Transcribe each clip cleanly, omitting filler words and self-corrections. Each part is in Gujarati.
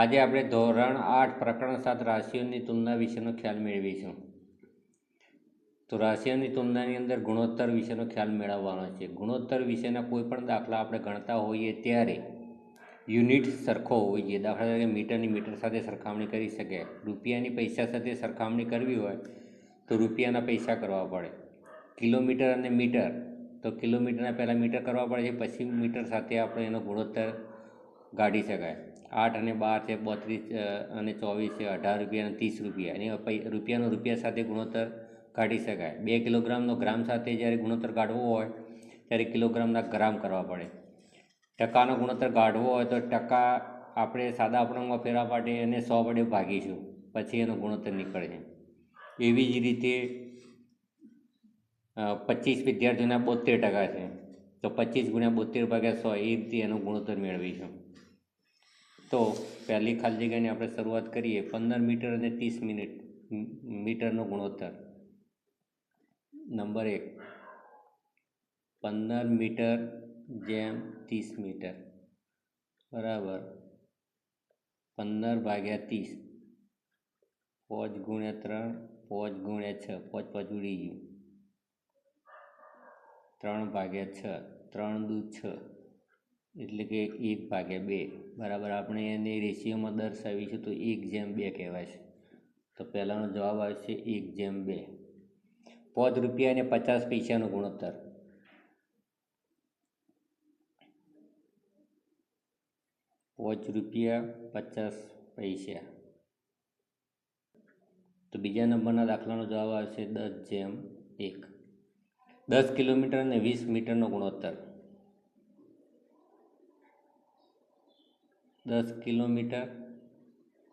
આજે આપણે ધોરણ 8 પ્રકરણ 7 રાશિઓની તુલના વિશેનો ખ્યાલ મેળવીશું. તો રાશિઓની તુલનાની અંદર ગુણોત્તર વિશેનો ખ્યાલ મેળવવાનો છે. ગુણોત્તર વિશેના કોઈ પણ દાખલા આપણે ગણતા હોઈએ ત્યારે યુનિટ સરખો હોવો જોઈએ. દાખલા તરીકે મીટરની મીટર સાથે સરખામણી કરી શકે. રૂપિયાની પૈસા સાથે સરખામણી કરવી હોય તો રૂપિયાના પૈસા કરવા પડે. કિલોમીટર અને મીટર, તો કિલોમીટરના પહેલાં મીટર કરવા પડે છે, પછી મીટર સાથે આપણે એનો ગુણોત્તર કાઢી શકાય. 8 અને 12 છે, 32 અને 24 છે, 18 રૂપિયા અને 30 રૂપિયા, અને રૂપિયાનો રૂપિયા સાથે ગુણોત્તર કાઢી શકાય. 2 કિલોગ્રામનો ગ્રામ સાથે જ્યારે ગુણોત્તર કાઢવો હોય ત્યારે કિલોગ્રામના ગ્રામ કરવા પડે. ટકાનો ગુણોત્તર કાઢવો હોય તો ટકા આપણે સાદા અપૂર્ણાંકમાં ફેરવા માટે એને 100 વડે ભાગીશું, પછી એનો ગુણોત્તર નીકળે છે. એવી જ રીતે 25 વિદ્યાર્થીઓના 72% છે, તો 25 ગુણ્યા 72 ભાગ્યા 100, એ રીતે એનો ગુણોત્તર મેળવીશું. તો પહેલી ખાલી જગ્યાની આપણે શરૂઆત કરીએ. 15 મીટર અને 30 મીટરનો ગુણોત્તર. નંબર 1, 15 મીટર જેમ 30 મીટર બરાબર 15 ભાગ્યા 30. 5 ગુણ્યા 3, 5 ગુણ્યા 6, 5 5 ઉડી ગયું. 3 ભાગ્યા 6, 3 દુ 6, એટલે કે 1 ભાગ્યા 2 બરાબર. આપણે એને રેશિયોમાં દર્શાવીશું તો 1/2 કહેવાય છે. તો પહેલાંનો જવાબ આવશે 1/2. 5 રૂપિયા અને 50 પૈસાનો ગુણોત્તર. 5 રૂપિયા 50 પૈસા. તો બીજા નંબરના દાખલાનો જવાબ આવશે 10/1. 10 કિલોમીટર અને 20 મીટરનો ગુણોત્તર. 10 કિલોમીટર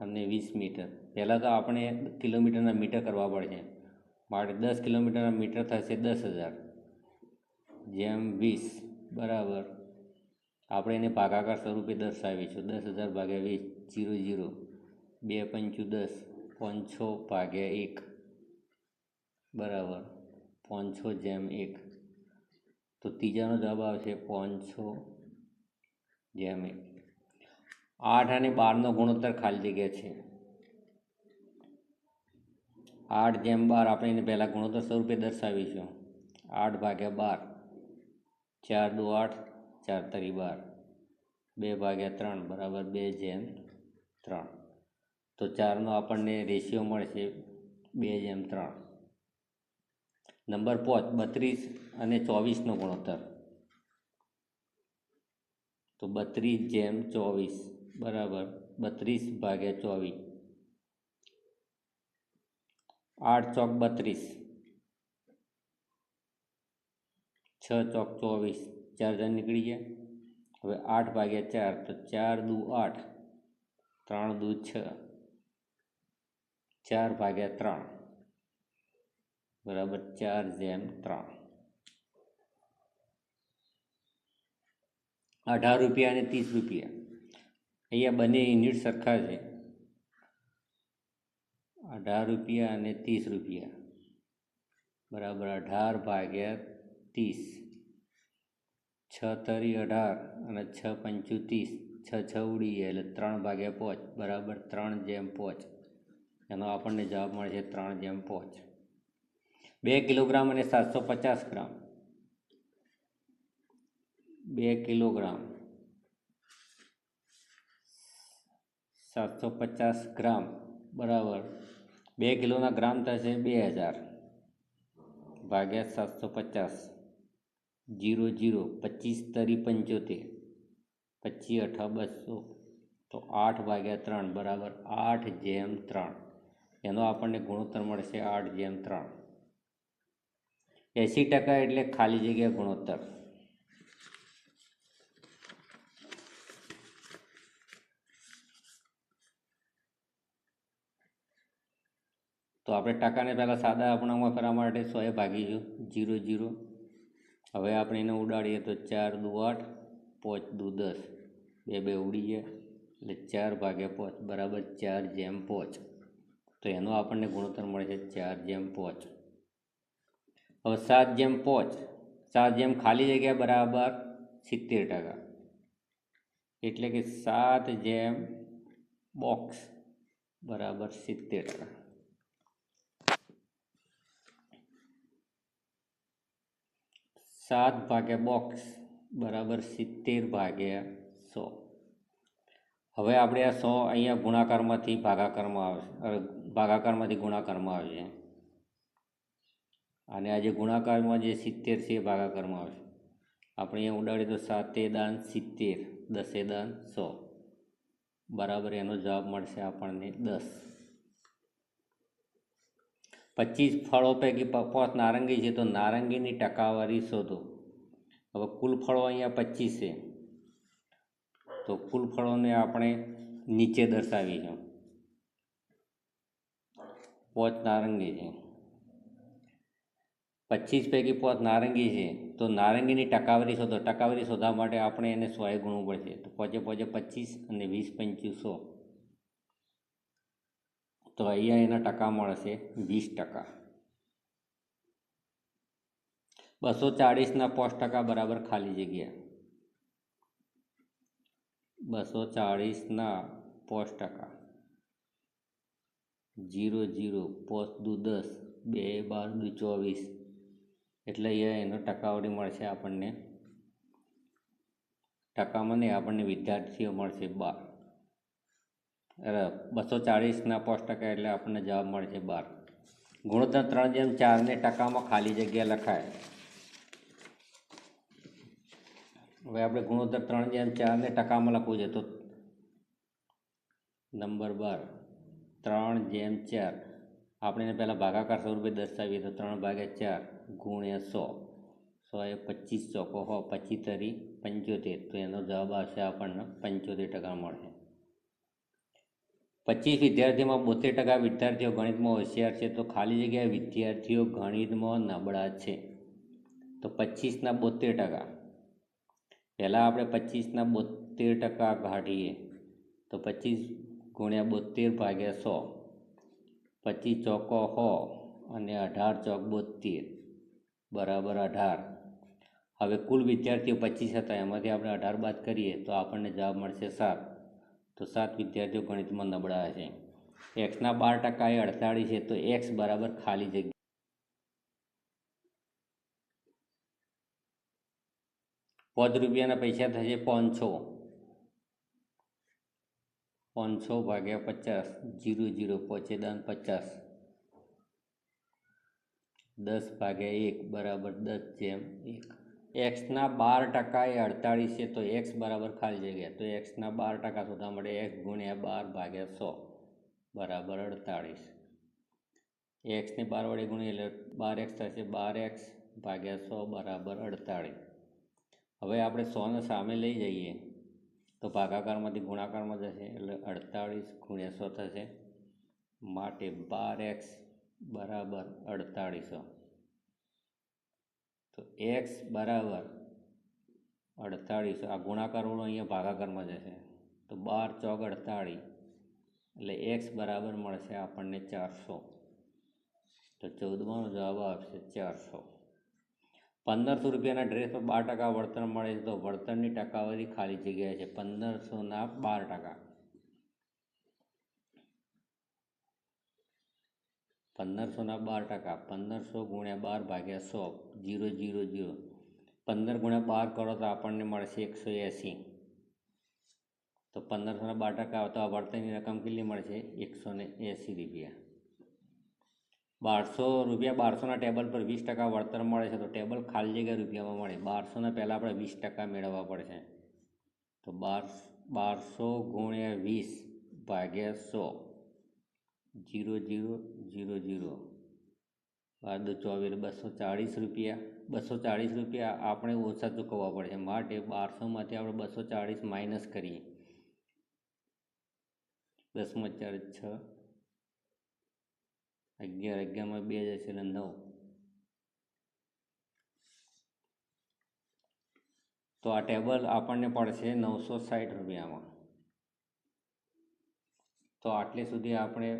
અને 20 મીટર. પહેલાં તો આપણે કિલોમીટરના મીટર કરવા પડશે. માટે 10 કિલોમીટરના મીટર થશે 10,000 જેમ 20 બરાબર. આપણે એને ભાગાકાર સ્વરૂપે દર્શાવીશું. 10,000 ભાગ્યા 20, 0 0, 2 પંચું 10, 500 ભાગ્યા 1 બરાબર 500 જેમ 1. તો ત્રીજાનો જવાબ આવશે 500 જેમ 1. 8 અને 12નો ગુણોત્તર ખાલી જગ્યા છે. 8 જેમ 12 આપણે એને પહેલાં ગુણોત્તર સ્વરૂપે દર્શાવીશું. 8 ભાગ્યા 12, 4 દુ 8, 4 તરી 12, 2 ભાગ્યા 3 બરાબર 2/3. તો 4નો આપણને રેશિયો મળશે 2/3. નંબર 5, 32 અને 24નો ગુણોત્તર. તો 32 જેમ 24 બરાબર 32 ભાગ્યા 24. 8 ચોક 32, 6 ચોક 24, 4 જણ નીકળી ગયા. હવે 8 ભાગ્યા 4, તો 4 દુ 8, 3 દુ 6, 4 ભાગ્યા 3 બરાબર 4/3. 18 રૂપિયા અને 30 રૂપિયા. અહીંયા બંને યુનિટ સરખા છે. 18 રૂપિયા અને 30 રૂપિયા બરાબર 18 ભાગ્યા 30. 6 તરી 18 અને 6 પંચું 30, 6 6 ઉડી ગયા એટલે 3 ભાગ્યા 5 બરાબર 3/5. એનો આપણને જવાબ મળે છે 3/5. 2 કિલોગ્રામ અને 750 ગ્રામ. 2 કિલોગ્રામ 750 ગ્રામ બરાબર 2 કિલોના ગ્રામ થશે 2000 ભાગ્યા 750, 0 0, 25 તરી 75, 25 8 200. તો 8 ભાગ્યા 3 બરાબર 8/3. એનો આપણને ગુણોત્તર મળશે 8/3. 80% એટલે ખાલી જગ્યા ગુણોત્તર. તો આપણે ટકાને પહેલાં સાદા અપૂર્ણાંકમાં ફેરવવા માટે 100 ભાગીશું. 0 0. હવે આપણે એને ઉડાડીએ તો 4 દુ 8, 5 દુ 10, 2 2 ઉડી ગયા એટલે 4 ભાગ્યા 5 બરાબર 4/5. તો એનો આપણને ગુણોત્તર મળે છે 4/5. હવે 7/5, 7 જેમ ખાલી જગ્યા બરાબર 70%. એટલે કે 7/5 બોક્સ બરાબર 70%. 7 ભાગ્યા બોક્સ બરાબર 70/100. હવે આપણે આ 100 અહીંયા ગુણાકારમાંથી ભાગાકારમાં આવશે, ભાગાકારમાંથી ગુણાકારમાં આવશે, અને આ જે ગુણાકારમાં જે 70 છે એ ભાગાકારમાં આવશે. આપણે અહીંયા ઉડાડીએ તો 7×70 10×100 બરાબર એનો જવાબ મળશે આપણને 10. 25 ફળો પૈકી 5 નારંગી છે તો નારંગીની ટકાવારી શોધો. હવે કુલ ફળો અહીંયા 25 છે તો કુલ ફળોને આપણે નીચે દર્શાવીશું. 5 નારંગી છે, 25 પૈકી 5 નારંગી છે તો નારંગીની ટકાવારી શોધો. ટકાવારી શોધવા માટે આપણે એને 100 ગુણવું પડશે. તો 5 25 અને 20 × 5 100. તો અહીંયા એના ટકા મળશે 20%. 240ના 5% બરાબર ખાલી જગ્યા. 240ના 5%. 0 0 5 દુ 10 2 12 દુ 24 એટલે અહીંયા એનો ટકાવારી મળશે આપણને. ટકામાં નહીં, આપણને વિદ્યાર્થીઓ મળશે 12. 240ના 5% એટલે આપણને જવાબ મળશે 12. ગુણોત્તર 3/4ને ટકામાં ખાલી જગ્યા લખાય. હવે આપણે ગુણોત્તર 3/4ને ટકામાં લખવું છે તો નંબર 12 3/4 આપણે એને પહેલાં ભાગાકાર સ્વરૂપે દર્શાવીએ તો 3/4 ગુણ્યા 100. 100 એ 25 ચોકો હો, 25 તરી 75, તો એનો જવાબ આવશે આપણને 75% મળશે. 25 વિદ્યાર્થીઓમાં 72% વિદ્યાર્થીઓ ગણિતમાં હોશિયાર છે તો ખાલી જગ્યા વિદ્યાર્થીઓ ગણિતમાં નબળા છે. તો 25ના 72%. પહેલાં આપણે 25ના 72% કાઢીએ તો 25 ગુણ્યા 72/100. 25 ચોકો 100 અને 18 ચોક 72 બરાબર 18. હવે કુલ વિદ્યાર્થીઓ 25 હતા, એમાંથી આપણે 18 બાદ કરીએ તો આપણને જવાબ મળશે 7. તો 7 વિદ્યાર્થીઓ ગણિતમાં નબળા છે. એક્સના 12% એ 48 છે તો એક્સ બરાબર ખાલી જગ્યા. 5 રૂપિયાના પૈસા થશે 500. 500/50 0 0 5×50. 10/1 બરાબર 10/1. એક્સના 12% એ 48 છે તો એક્સ બરાબર ખાલી જગ્યા. તો એક્સના 12% શોધવા માટે એક્સ ગુણ્યા 12/100 બરાબર 48. એક્સને 12 વડે ગુણીએ એટલે 12x થશે. 12x/100 બરાબર 48. હવે આપણે 100ને સામે લઈ જઈએ તો ભાગાકારમાંથી ગુણાકારમાં જશે એટલે 48 ગુણ્યા 100 થશે. માટે 12x બરાબર 4800. તો એક્સ બરાબર 4800. આ ગુણાકારવાળો અહીંયા ભાગાકારમાં જશે તો 12 ચોક 48 એટલે એક્સ બરાબર મળશે આપણને 400. તો 14માનો જવાબ આવશે 400. 1500 રૂપિયાના ડ્રેસ પર 12% વળતર મળે છે તો વળતરની ટકાવારી ખાલી જગ્યા છે 1500ના 12%. 1500ના 12%. 1500 ગુણ્યા 12/100 0 0 0. 15 ગુણ્યા 12 કરો તો આપણને મળશે 180. તો 1500ના 12% તો વળતરની રકમ કેટલી મળશે? 180 રૂપિયા. 1200 રૂપિયા 1200ના ટેબલ પર 20% વળતર મળે છે તો ટેબલ ખાલી જગ્યા રૂપિયામાં મળે. 1200ના પહેલાં આપણે 20% મેળવવા પડશે. તો 1200 ગુણ્યા 20/100 0 0 0 0 12 24 240 રૂપિયા. 240 રૂપિયા આપણે ઓછા ચૂકવવા પડશે. માટે 1200માંથી આપણે 240 માઇનસ કરીએ. 10 4 6 11 11માં 2 જશે એટલે 9. તો આ ટેબલ આપણને પડશે 960 રૂપિયામાં. તો આટલે સુધી આપણે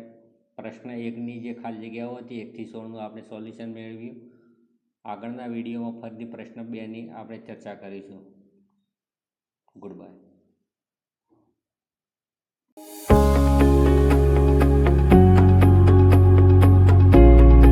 પ્રશ્ન 1ની જે ખાલી જગ્યાઓ હતી 1 થી 16નું આપણે સોલ્યુશન મેળવ્યું. આગળના વિડીયોમાં ફરીથી પ્રશ્ન 2ની આપણે ચર્ચા કરીશું. Good bye.